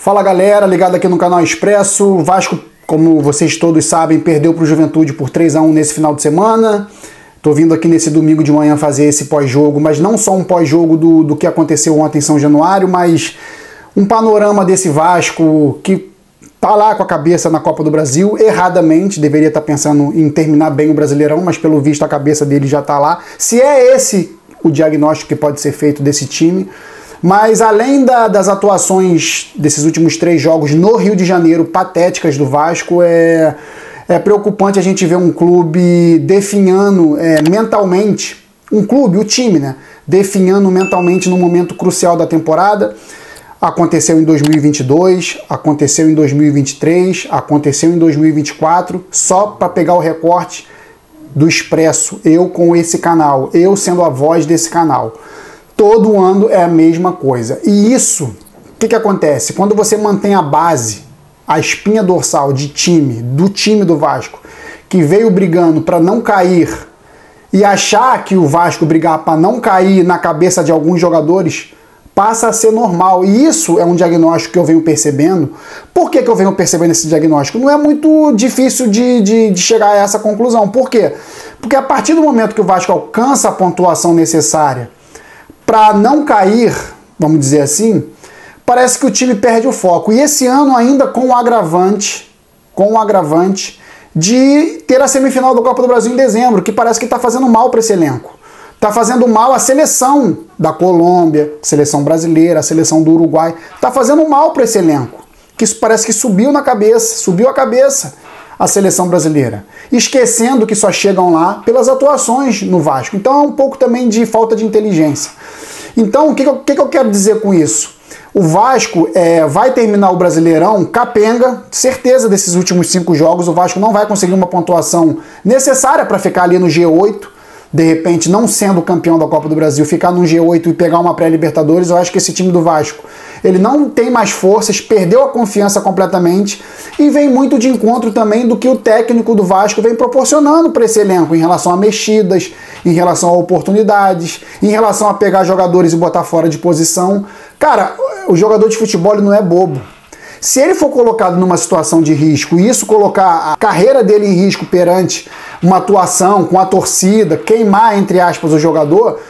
Fala galera, ligado aqui no canal Expresso. O Vasco, como vocês todos sabem, perdeu para o Juventude por 3-1 nesse final de semana. Tô vindo aqui nesse domingo de manhã fazer esse pós-jogo, mas não só um pós-jogo do que aconteceu ontem em São Januário, mas um panorama desse Vasco que tá lá com a cabeça na Copa do Brasil, erradamente, deveria estar pensando em terminar bem o Brasileirão, mas pelo visto a cabeça dele já tá lá. Se é esse o diagnóstico que pode ser feito desse time. Mas além das atuações desses últimos 3 jogos no Rio de Janeiro, patéticas do Vasco, é preocupante a gente ver um clube definhando mentalmente, o time, né? Definhando mentalmente num momento crucial da temporada. Aconteceu em 2022, aconteceu em 2023, aconteceu em 2024, só para pegar o recorte do Expresso, eu com esse canal, eu sendo a voz desse canal. Todo ano é a mesma coisa. E isso, o que acontece? Quando você mantém a base, a espinha dorsal do time do Vasco, que veio brigando para não cair, e achar que o Vasco brigar para não cair na cabeça de alguns jogadores, passa a ser normal. E isso é um diagnóstico que eu venho percebendo. Por que eu venho percebendo esse diagnóstico? Não é muito difícil de chegar a essa conclusão. Por quê? Porque a partir do momento que o Vasco alcança a pontuação necessária para não cair, vamos dizer assim, parece que o time perde o foco. E esse ano ainda com o agravante de ter a semifinal da Copa do Brasil em dezembro, que parece que está fazendo mal para esse elenco. Está fazendo mal a seleção da Colômbia, a seleção brasileira, a seleção do Uruguai. Está fazendo mal para esse elenco. Que isso parece que subiu a cabeça a seleção brasileira. Esquecendo que só chegam lá pelas atuações no Vasco. Então é um pouco também de falta de inteligência. Então o que eu quero dizer com isso? O Vasco vai terminar o Brasileirão capenga, certeza desses últimos 5 jogos. O Vasco não vai conseguir uma pontuação necessária para ficar ali no G8. De repente, não sendo campeão da Copa do Brasil, ficar no G8 e pegar uma pré-Libertadores. Eu acho que esse time do Vasco, ele não tem mais forças, perdeu a confiança completamente e vem muito de encontro também do que o técnico do Vasco vem proporcionando para esse elenco em relação a mexidas, em relação a oportunidades, em relação a pegar jogadores e botar fora de posição. Cara, o jogador de futebol ele não é bobo. Se ele for colocado numa situação de risco e isso colocar a carreira dele em risco perante uma atuação com a torcida, queimar, entre aspas, o jogador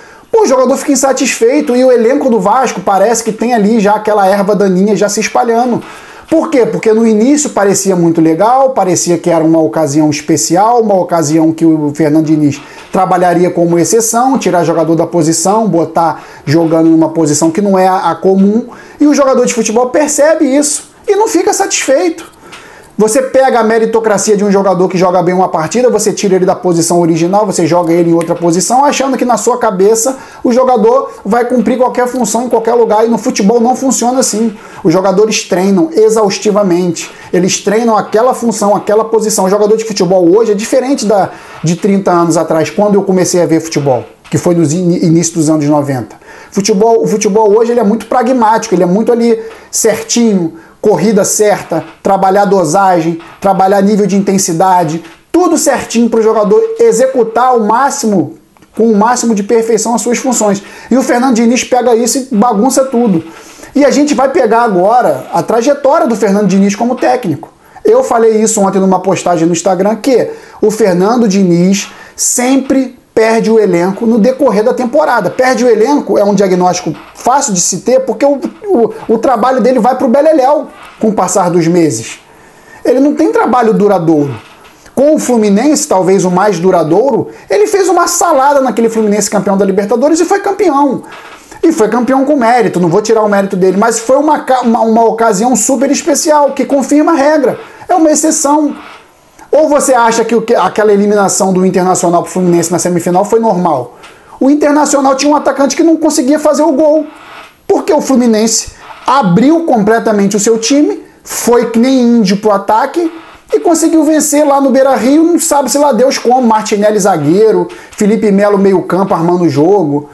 fica insatisfeito e o elenco do Vasco parece que tem ali já aquela erva daninha já se espalhando. Por quê? Porque no início parecia muito legal, parecia que era uma ocasião especial, uma ocasião que o Fernando Diniz trabalharia como exceção, tirar jogador da posição, botar jogando numa posição que não é a comum, e o jogador de futebol percebe isso e não fica satisfeito. Você pega a meritocracia de um jogador que joga bem uma partida, você tira ele da posição original, você joga ele em outra posição, achando que na sua cabeça o jogador vai cumprir qualquer função em qualquer lugar, e no futebol não funciona assim. Os jogadores treinam exaustivamente, eles treinam aquela função, aquela posição. O jogador de futebol hoje é diferente de 30 anos atrás, quando eu comecei a ver futebol, que foi no início dos anos 90. O futebol hoje ele é muito pragmático, ele é muito ali certinho, corrida certa, trabalhar dosagem, trabalhar nível de intensidade, tudo certinho para o jogador executar com o máximo de perfeição as suas funções. E o Fernando Diniz pega isso e bagunça tudo. E a gente vai pegar agora a trajetória do Fernando Diniz como técnico. Eu falei isso ontem numa postagem no Instagram, que o Fernando Diniz sempre perde o elenco no decorrer da temporada. Perde o elenco é um diagnóstico fácil de se ter, porque o trabalho dele vai para o beleléu com o passar dos meses. Ele não tem trabalho duradouro. Com o Fluminense, talvez o mais duradouro, ele fez uma salada naquele Fluminense campeão da Libertadores e foi campeão. E foi campeão com mérito, não vou tirar o mérito dele, mas foi uma ocasião super especial, que confirma a regra. É uma exceção. Ou você acha que aquela eliminação do Internacional para o Fluminense na semifinal foi normal? O Internacional tinha um atacante que não conseguia fazer o gol, porque o Fluminense abriu completamente o seu time, foi que nem índio pro ataque e conseguiu vencer lá no Beira-Rio, não sabe se lá Deus como, Martinelli zagueiro, Felipe Melo meio campo armando o jogo.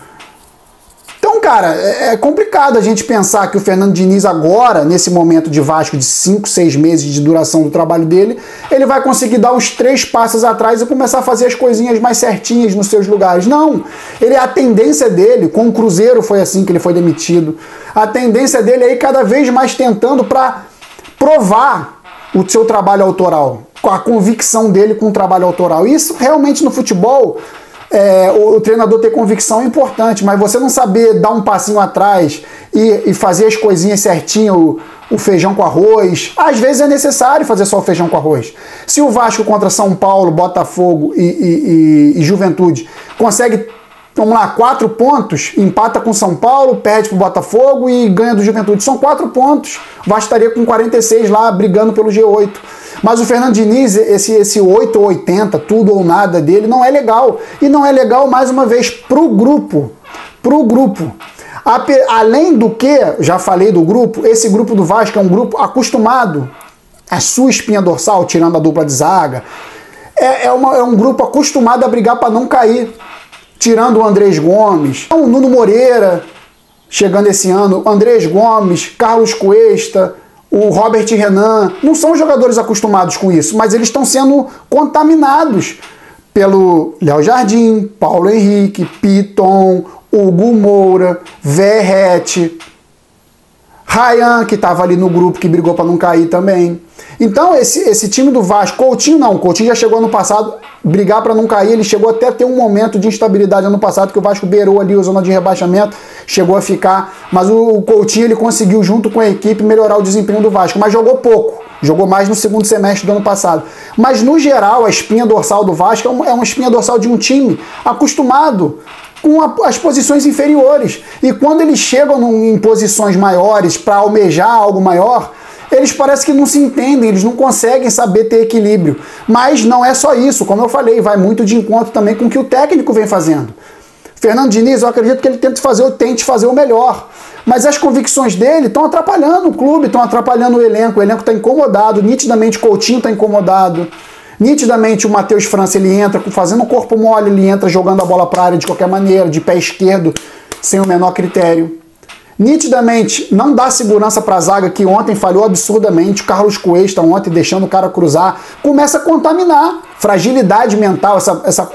Então Então, cara, é complicado a gente pensar que o Fernando Diniz agora, nesse momento de Vasco de 5, 6 meses de duração do trabalho dele, ele vai conseguir dar uns 3 passos atrás e começar a fazer as coisinhas mais certinhas nos seus lugares. Não! A tendência dele, com o Cruzeiro foi assim que ele foi demitido, a tendência dele é ir cada vez mais tentando para provar o seu trabalho autoral, com a convicção dele com o trabalho autoral. Isso realmente no futebol... o treinador ter convicção é importante, mas você não saber dar um passinho atrás e fazer as coisinhas certinho, o feijão com arroz, às vezes é necessário fazer só o feijão com arroz. Se o Vasco contra São Paulo, Botafogo e Juventude consegue, vamos lá, 4 pontos, empata com São Paulo, perde pro Botafogo e ganha do Juventude, são 4 pontos, o Vasco estaria com 46 lá, brigando pelo G8. Mas o Fernando Diniz, esse 8 ou 80, tudo ou nada dele, não é legal. E não é legal, mais uma vez, pro grupo. Pro grupo. Além do que, já falei do grupo, esse grupo do Vasco é um grupo acostumado, a sua espinha dorsal, tirando a dupla de zaga, é um grupo acostumado a brigar para não cair. Tirando o Andrés Gomes, o Nuno Moreira, chegando esse ano, Andrés Gomes, Carlos Cuesta, o Robert Renan, não são jogadores acostumados com isso, mas eles estão sendo contaminados pelo Léo Jardim, Paulo Henrique, Piton, Hugo Moura, Verrete, Ryan, que estava ali no grupo, que brigou para não cair também. Então esse time do Vasco, Coutinho já chegou ano passado, brigar para não cair, ele chegou até a ter um momento de instabilidade ano passado, que o Vasco beirou ali a zona de rebaixamento, chegou a ficar, mas o Coutinho ele conseguiu junto com a equipe melhorar o desempenho do Vasco, mas jogou pouco, jogou mais no segundo semestre do ano passado. Mas no geral a espinha dorsal do Vasco é uma espinha dorsal de um time acostumado com as posições inferiores, e quando eles chegam em posições maiores para almejar algo maior, eles parecem que não se entendem, eles não conseguem saber ter equilíbrio. Mas não é só isso, como eu falei, vai muito de encontro também com o que o técnico vem fazendo. Fernando Diniz, eu acredito que ele tente fazer o melhor. Mas as convicções dele estão atrapalhando o clube, estão atrapalhando o elenco está incomodado, nitidamente o Coutinho está incomodado, nitidamente o Matheus França, ele entra fazendo um corpo mole, ele entra jogando a bola para a área de qualquer maneira, de pé esquerdo, sem o menor critério. Nitidamente não dá segurança para a zaga, que ontem falhou absurdamente. O Carlos Cuesta ontem deixando o cara cruzar, começa a contaminar. Fragilidade mental,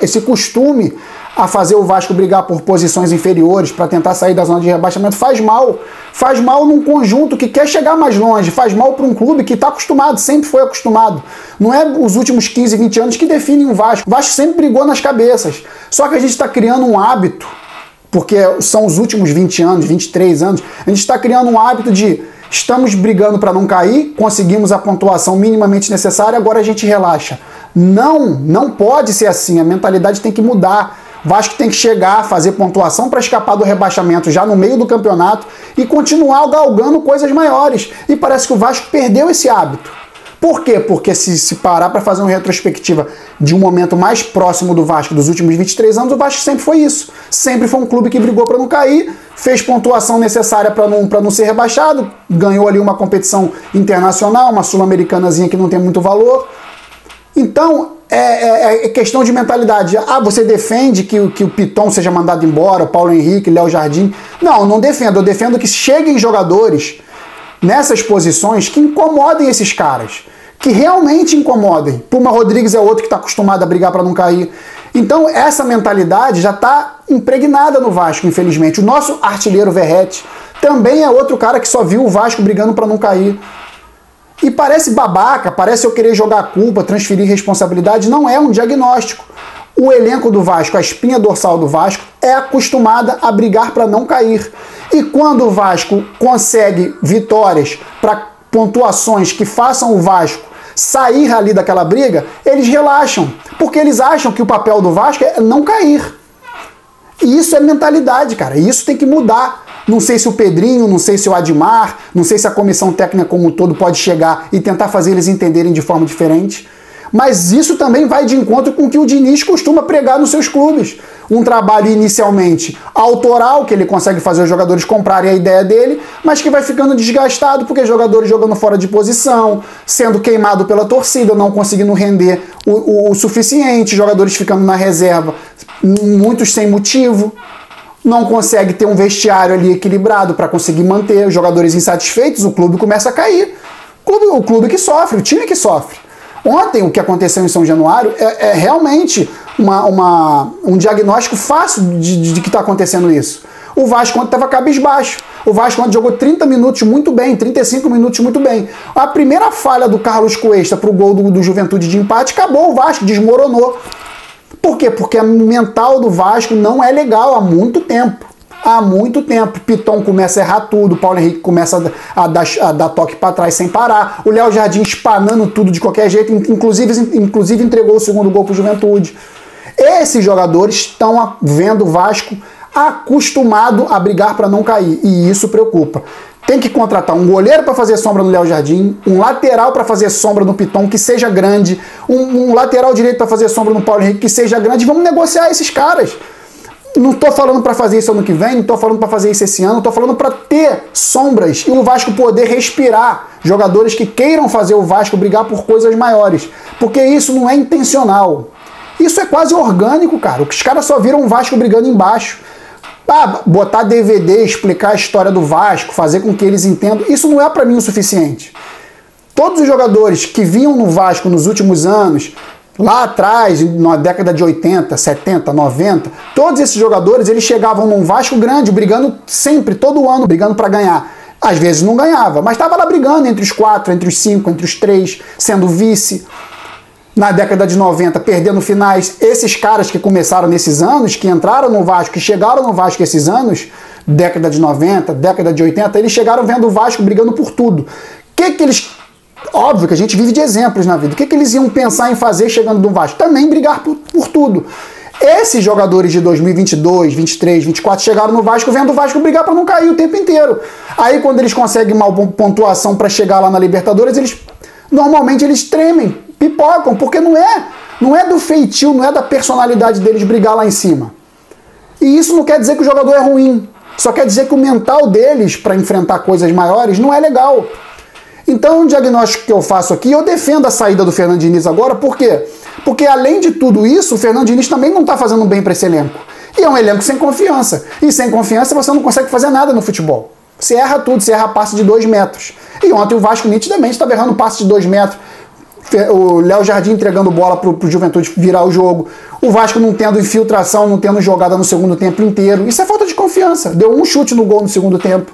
esse costume a fazer o Vasco brigar por posições inferiores para tentar sair da zona de rebaixamento faz mal. Faz mal num conjunto que quer chegar mais longe, faz mal para um clube que está acostumado, sempre foi acostumado. Não é os últimos 15, 20 anos que definem o Vasco. O Vasco sempre brigou nas cabeças. Só que a gente está criando um hábito, porque são os últimos 20 anos, 23 anos, a gente está criando um hábito de estamos brigando para não cair, conseguimos a pontuação minimamente necessária, agora a gente relaxa. Não pode ser assim, a mentalidade tem que mudar. O Vasco tem que chegar, fazer pontuação para escapar do rebaixamento já no meio do campeonato e continuar galgando coisas maiores. E parece que o Vasco perdeu esse hábito. Por quê? Porque se parar para fazer uma retrospectiva de um momento mais próximo do Vasco dos últimos 23 anos, o Vasco sempre foi isso. Sempre foi um clube que brigou para não cair, fez pontuação necessária para não ser rebaixado, ganhou ali uma competição internacional, uma sul-americanazinha que não tem muito valor. Então, é questão de mentalidade. Você defende que o Piton seja mandado embora, o Paulo Henrique, Léo Jardim. Não defendo. Eu defendo que cheguem jogadores nessas posições que incomodem esses caras, que realmente incomodem. Puma Rodrigues é outro que está acostumado a brigar para não cair. Então essa mentalidade já está impregnada no Vasco, infelizmente. O nosso artilheiro Verrete também é outro cara que só viu o Vasco brigando para não cair. E parece babaca, parece eu querer jogar a culpa, transferir responsabilidade. Não é um diagnóstico. O elenco do Vasco, a espinha dorsal do Vasco, é acostumada a brigar para não cair. E quando o Vasco consegue vitórias para pontuações que façam o Vasco sair ali daquela briga, eles relaxam, porque eles acham que o papel do Vasco é não cair. E isso é mentalidade, cara. E isso tem que mudar. Não sei se o Pedrinho, não sei se o Admar, não sei se a comissão técnica como um todo pode chegar e tentar fazer eles entenderem de forma diferente. Mas isso também vai de encontro com o que o Diniz costuma pregar nos seus clubes. Um trabalho inicialmente autoral, que ele consegue fazer os jogadores comprarem a ideia dele, mas que vai ficando desgastado porque jogadores jogando fora de posição, sendo queimado pela torcida, não conseguindo render o suficiente, jogadores ficando na reserva, muitos sem motivo. não consegue ter um vestiário ali equilibrado para conseguir manter os jogadores insatisfeitos, o clube começa a cair. O clube que sofre, o time que sofre. Ontem, o que aconteceu em São Januário é realmente um diagnóstico fácil de que está acontecendo isso. O Vasco ontem estava cabisbaixo. O Vasco ontem jogou 30 minutos muito bem, 35 minutos muito bem. A primeira falha do Carlos Cuesta para o gol do Juventude de empate, acabou o Vasco, desmoronou. Por quê? Porque a mental do Vasco não é legal há muito tempo. Há muito tempo. Piton começa a errar tudo, o Paulo Henrique começa a dar toque para trás sem parar, o Léo Jardim espanando tudo de qualquer jeito, inclusive entregou o segundo gol para o Juventude. Esses jogadores estão vendo o Vasco acostumado a brigar para não cair, e isso preocupa. Tem que contratar um goleiro para fazer sombra no Léo Jardim, um lateral para fazer sombra no Piton, que seja grande, um lateral direito para fazer sombra no Paulo Henrique, que seja grande. Vamos negociar esses caras. Não estou falando para fazer isso ano que vem, não estou falando para fazer isso esse ano, estou falando para ter sombras e o Vasco poder respirar jogadores que queiram fazer o Vasco brigar por coisas maiores. Porque isso não é intencional. Isso é quase orgânico, cara. Os caras só viram o Vasco brigando embaixo. Botar DVD, explicar a história do Vasco, fazer com que eles entendam, isso não é para mim o suficiente. Todos os jogadores que vinham no Vasco nos últimos anos, lá atrás, na década de 80, 70, 90, todos esses jogadores, eles chegavam num Vasco grande, brigando sempre, todo ano, brigando para ganhar. Às vezes não ganhava, mas estava lá brigando entre os 4, entre os 5, entre os 3, sendo vice. Na década de 90, perdendo finais. Esses caras que começaram nesses anos, que entraram no Vasco, que chegaram no Vasco esses anos, década de 90, década de 80, eles chegaram vendo o Vasco brigando por tudo. Que eles... Óbvio que a gente vive de exemplos na vida. O que eles iam pensar em fazer chegando no Vasco? Também brigar por tudo. Esses jogadores de 2022, 23, 24 chegaram no Vasco vendo o Vasco brigar para não cair o tempo inteiro. Aí quando eles conseguem uma pontuação para chegar lá na Libertadores, normalmente eles tremem, pipocam, porque não é do feitio, não é da personalidade deles brigar lá em cima. E isso não quer dizer que o jogador é ruim. Só quer dizer que o mental deles para enfrentar coisas maiores não é legal. Então, o diagnóstico que eu faço aqui, eu defendo a saída do Fernando Diniz agora, por quê? Porque além de tudo isso, o Fernando Diniz também não está fazendo bem para esse elenco. E é um elenco sem confiança. E sem confiança você não consegue fazer nada no futebol. Você erra tudo, você erra passe de 2 metros. E ontem o Vasco nitidamente estava errando passe de 2 metros. O Léo Jardim entregando bola pro Juventude virar o jogo. O Vasco não tendo infiltração, não tendo jogada no segundo tempo inteiro. Isso é falta de confiança. Deu um chute no gol no segundo tempo.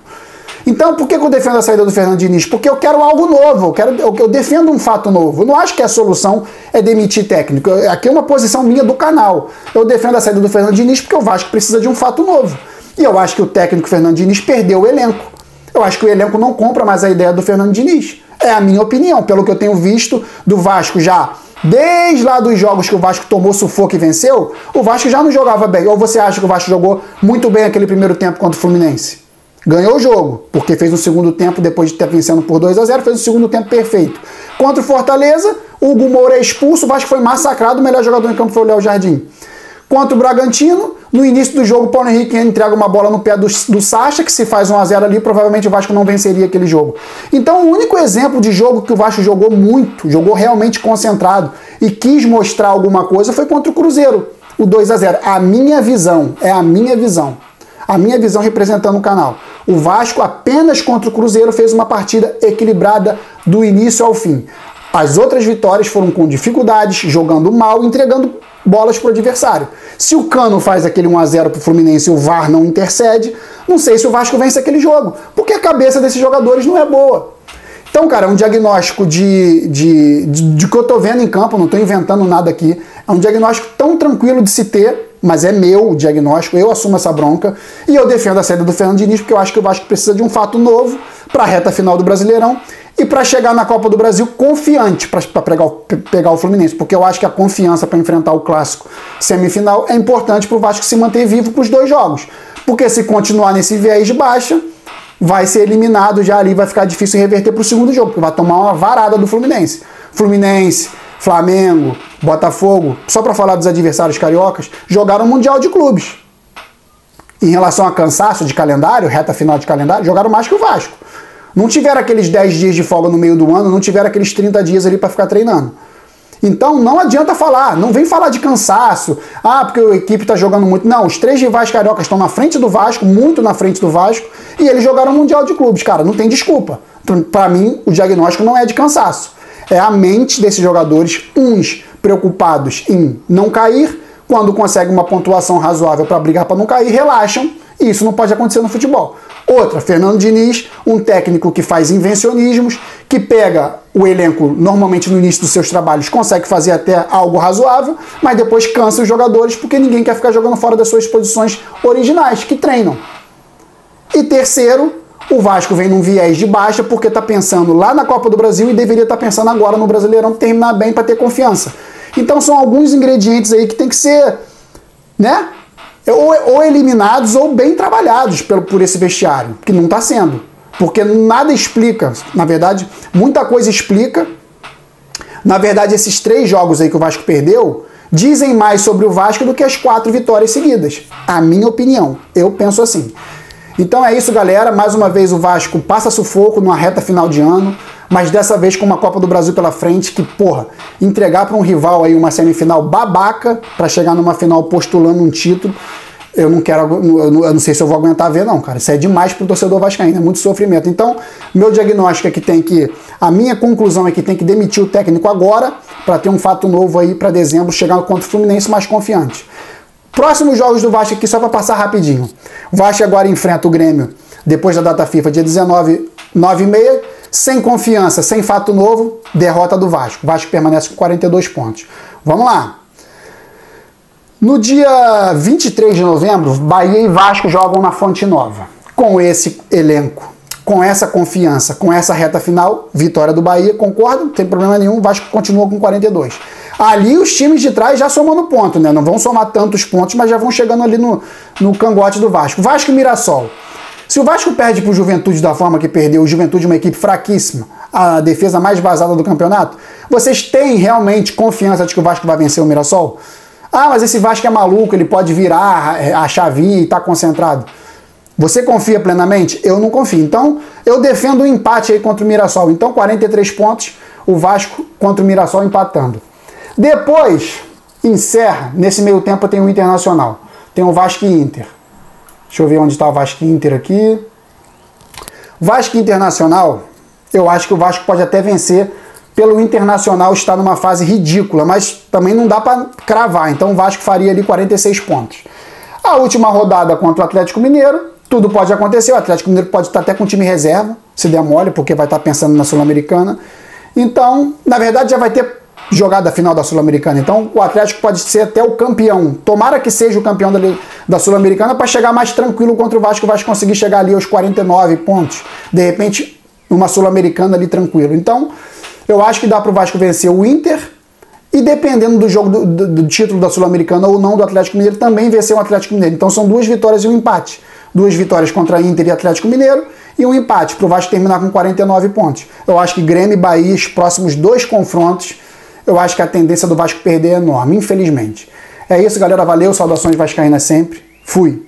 Então, por que eu defendo a saída do Fernando Diniz? Porque eu quero algo novo, eu defendo um fato novo. Eu não acho que a solução é demitir técnico. Aqui é uma posição minha do canal. Eu defendo a saída do Fernando Diniz porque o Vasco precisa de um fato novo. E eu acho que o técnico Fernando Diniz perdeu o elenco. Eu acho que o elenco não compra mais a ideia do Fernando Diniz. É a minha opinião, pelo que eu tenho visto do Vasco já. Desde lá dos jogos que o Vasco tomou sufoco e venceu, o Vasco já não jogava bem. Ou você acha que o Vasco jogou muito bem aquele primeiro tempo contra o Fluminense? Ganhou o jogo, porque fez o segundo tempo, depois de ter vencendo por 2-0, fez o segundo tempo perfeito. Contra o Fortaleza, o Hugo Moura é expulso, o Vasco foi massacrado, o melhor jogador em campo foi o Léo Jardim. Contra o Bragantino, no início do jogo, o Paulo Henrique entrega uma bola no pé do Sacha, que se faz 1-0 ali, provavelmente o Vasco não venceria aquele jogo. Então, o único exemplo de jogo que o Vasco jogou muito, jogou realmente concentrado e quis mostrar alguma coisa foi contra o Cruzeiro, o 2-0. A minha visão, é a minha visão. A minha visão representando o canal. O Vasco apenas contra o Cruzeiro fez uma partida equilibrada do início ao fim. As outras vitórias foram com dificuldades, jogando mal, entregando bolas para o adversário. Se o Cano faz aquele 1-0 para o Fluminense e o VAR não intercede, não sei se o Vasco vence aquele jogo, porque a cabeça desses jogadores não é boa. Então, cara, é um diagnóstico de que eu tô vendo em campo, não tô inventando nada aqui, é um diagnóstico tão tranquilo de se ter, mas é meu o diagnóstico, eu assumo essa bronca, e eu defendo a saída do Fernando Diniz, porque eu acho que o Vasco precisa de um fato novo para a reta final do Brasileirão e para chegar na Copa do Brasil confiante para pegar o Fluminense, porque eu acho que a confiança para enfrentar o clássico semifinal é importante para o Vasco se manter vivo para os 2 jogos, porque se continuar nesse viés de baixa, vai ser eliminado já ali, vai ficar difícil reverter para o segundo jogo, porque vai tomar uma varada do Fluminense. Fluminense, Flamengo, Botafogo, só para falar dos adversários cariocas, jogaram o Mundial de Clubes. Em relação a cansaço de calendário, reta final de calendário, jogaram mais que o Vasco. Não tiveram aqueles 10 dias de folga no meio do ano, não tiveram aqueles 30 dias ali para ficar treinando. Então não adianta falar, não vem falar de cansaço, porque a equipe está jogando muito. Não, os 3 rivais cariocas estão na frente do Vasco, muito na frente do Vasco, e eles jogaram o Mundial de Clubes, cara, não tem desculpa. Para mim, o diagnóstico não é de cansaço. É a mente desses jogadores, uns preocupados em não cair, quando conseguem uma pontuação razoável para brigar para não cair, relaxam, e isso não pode acontecer no futebol. Outra, Fernando Diniz, um técnico que faz invencionismos, que pega o elenco, normalmente no início dos seus trabalhos, consegue fazer até algo razoável, mas depois cansa os jogadores porque ninguém quer ficar jogando fora das suas posições originais, que treinam. E terceiro, o Vasco vem num viés de baixa porque está pensando lá na Copa do Brasil e deveria estar pensando agora no Brasileirão terminar bem para ter confiança. Então são alguns ingredientes aí que tem que ser, né? Ou eliminados ou bem trabalhados por esse vestiário, que não está sendo. Porque nada explica, na verdade, muita coisa explica. Na verdade, esses 3 jogos aí que o Vasco perdeu dizem mais sobre o Vasco do que as 4 vitórias seguidas. A minha opinião, eu penso assim. Então é isso, galera. Mais uma vez o Vasco passa sufoco numa reta final de ano, mas dessa vez com uma Copa do Brasil pela frente que, porra, entregar para um rival aí uma semifinal babaca para chegar numa final postulando um título, eu não sei se eu vou aguentar ver não, cara. Isso é demais pro torcedor vascaíno, é muito sofrimento. Então, meu diagnóstico é que a minha conclusão é que tem que demitir o técnico agora para ter um fato novo aí para dezembro, chegar contra o Fluminense mais confiante. Próximos jogos do Vasco aqui, só para passar rapidinho. O Vasco agora enfrenta o Grêmio depois da data FIFA, dia 19, 9h30, sem confiança, sem fato novo, derrota do Vasco. O Vasco permanece com 42 pontos. Vamos lá. No dia 23 de novembro, Bahia e Vasco jogam na Fonte Nova. Com esse elenco, com essa confiança, com essa reta final, vitória do Bahia, concordo, não tem problema nenhum, o Vasco continua com 42. Ali os times de trás já somando ponto, né? Não vão somar tantos pontos, mas já vão chegando ali no cangote do Vasco. Vasco e Mirassol. Se o Vasco perde para o Juventude da forma que perdeu, o Juventude é uma equipe fraquíssima, a defesa mais vazada do campeonato, vocês têm realmente confiança de que o Vasco vai vencer o Mirassol? Mas esse Vasco é maluco, ele pode virar a chavinha e tá concentrado. Você confia plenamente? Eu não confio. Então, eu defendo um empate aí contra o Mirassol. Então, 43 pontos, o Vasco contra o Mirassol empatando. Depois, encerra, nesse meio tempo tem o Internacional. Tem o Vasco e Inter. Deixa eu ver onde está o Vasco e Inter aqui. Vasco e Internacional, eu acho que o Vasco pode até vencer pelo Internacional estar numa fase ridícula, mas também não dá para cravar. Então o Vasco faria ali 46 pontos. A última rodada contra o Atlético Mineiro, tudo pode acontecer. O Atlético Mineiro pode estar até com time reserva, se der mole, porque vai estar pensando na Sul-Americana. Então, na verdade, já vai ter jogada final da Sul-Americana. Então o Atlético pode ser até o campeão. Tomara que seja o campeão da Sul-Americana para chegar mais tranquilo contra o Vasco. O Vasco conseguir chegar ali aos 49 pontos. De repente, uma Sul-Americana ali tranquilo. Então, eu acho que dá para o Vasco vencer o Inter e, dependendo do jogo do título da Sul-Americana ou não do Atlético Mineiro, também vencer o Atlético Mineiro. Então são 2 vitórias e um empate. 2 vitórias contra Inter e Atlético Mineiro e um empate para o Vasco terminar com 49 pontos. Eu acho que Grêmio e Bahia, os próximos 2 confrontos, eu acho que a tendência do Vasco perder é enorme, infelizmente. É isso, galera. Valeu. Saudações vascaínas sempre. Fui.